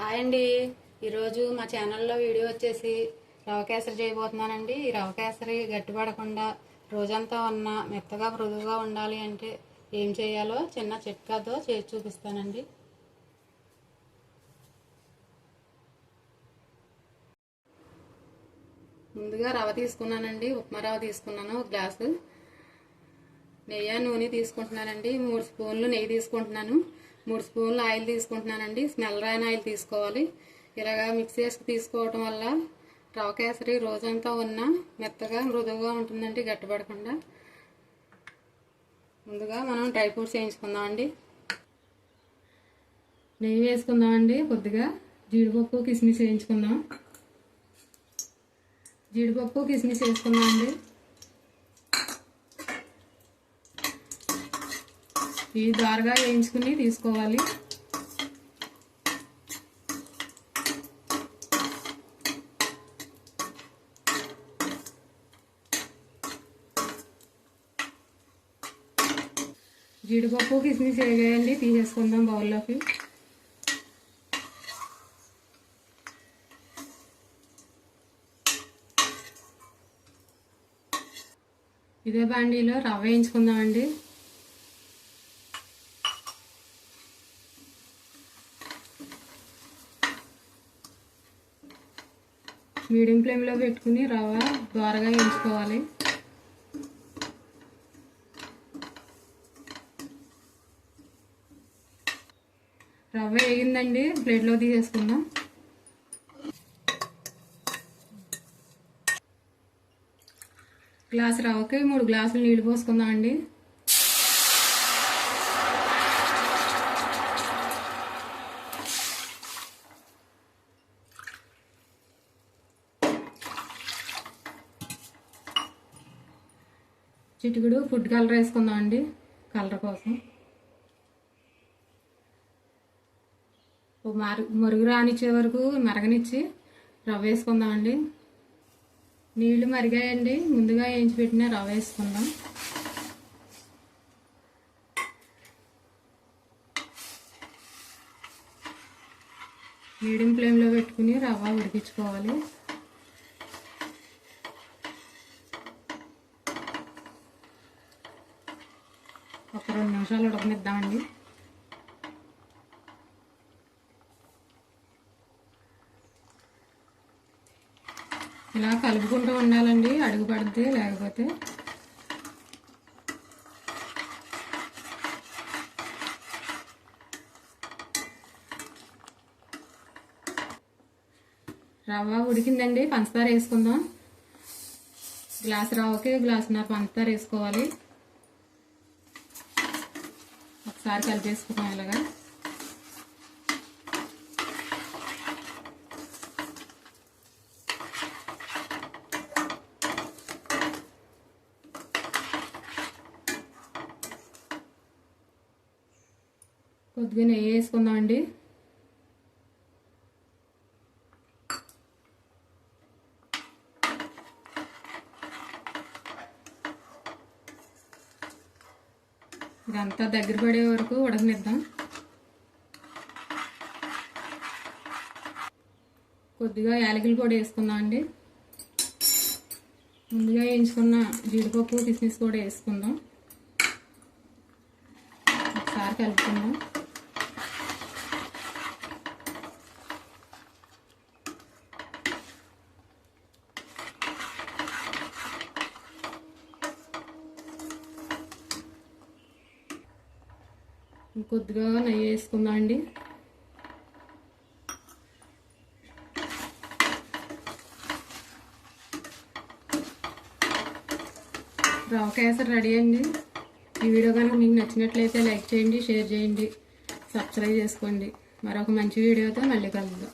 Hi అండి. ఈరోజు మా ఛానల్లో వీడియో వచ్చేసి రవ కేసరి చేయబోతున్నానండి. ఈ రవ కేసరి గట్టిపడకుండా రోజంతా ఉన్న మెత్తగా మృదువుగా ఉండాలి అంటే ఏం చేయాలో చిన్న చిట్కాతో చేసి చూపిస్తానండి. ముందుగా రవ తీసుకున్నానండి. ఉప్మా రవ తీసుకున్నాను. ఒక గ్లాసు నెయ్యి నూనె తీసుకుంటున్నానండి. 3 స్పూన్లు నెయ్యి తీసుకుంటున్నాను. 3 స్పూన్లు ఆయిల్ తీసుకుంటున్నానండి. స్మెల్ రాని ఆయిల్ తీసుకోవాలి. ఇలాగా మిక్స్ చేసి తీసుకోవటం వల్ల రవ కేసరి రోజంతా ఉన్న మెత్తగా మృదువుగా ఉంటుందండి, గట్టిపడకుండా. ముందుగా మనం డ్రై ఫ్రూట్స్ వేయించుకుందామండి. నెయ్యి వేసుకుందామండి. కొద్దిగా జీడిపప్పు కిస్మిస్ వేయించుకుందాం. జీడిపప్పు కిస్మిస్ వేసుకుందామండి. ఇవి ద్వారగా వేయించుకుని తీసుకోవాలి. జీడిపప్పు కిస్మిస్ వేగాయండి, తీసేసుకుందాం బౌల్లోకి. ఇదే బాండీలో రవ్వ వేయించుకుందామండి. మీడియం ఫ్లేమ్లో పెట్టుకుని రవ్వ ద్వారగా వేయించుకోవాలి. రవ్వ వేగిందండి, ప్లేట్లో తీసేసుకుందాం. గ్లాసు రవ్వకి 3 గ్లాసులు నీళ్ళు పోసుకుందాం అండి. చిటికెడు ఫుడ్ కలర్ వేసుకుందాం అండి, కలర్ కోసం. మరుగు రానిచ్చే వరకు మరగనిచ్చి రవ్వ వేసుకుందాం అండి. నీళ్లు మరిగాయండి, ముందుగా వేయించి పెట్టిన రవ్వ వేసుకుందాం. మీడియం ఫ్లేమ్లో పెట్టుకుని రవ్వ ఉడికించుకోవాలి. ఒక 2 నిమిషాలు ఉడకనిద్దామండి. ఇలా కలుపుకుంటూ ఉండాలండి, అడుగు పడుద్ది లేకపోతే. రవ్వ ఉడికిందండి, పంచదార వేసుకుందాం. గ్లాసు రవ్వకి గ్లాసున్నర పంచదార వేసుకోవాలి. ఒకసారి కలిపేసుకుందాం ఇలాగా. కొద్దిగా నెయ్యి వేసుకుందాం అండి. ఇదంతా దగ్గర పడే వరకు ఉడకనిద్దాం. కొద్దిగా యాలకుల పొడి వేసుకుందాం అండి. ముందుగా వేయించుకున్న జీడిపప్పు కిస్మిస్ కూడా వేసుకుందాం. ఒకసారి కలుపుకుందాం. కొద్దిగా నెయ్యి వేసుకుందాం అండి. రవ కేసరి రెడీ అండి. ఈ వీడియో కనుక మీకు నచ్చినట్లయితే లైక్ చేయండి, షేర్ చేయండి, సబ్స్క్రైబ్ చేసుకోండి. మరొక మంచి వీడియోతో మళ్ళీ కలుద్దాం.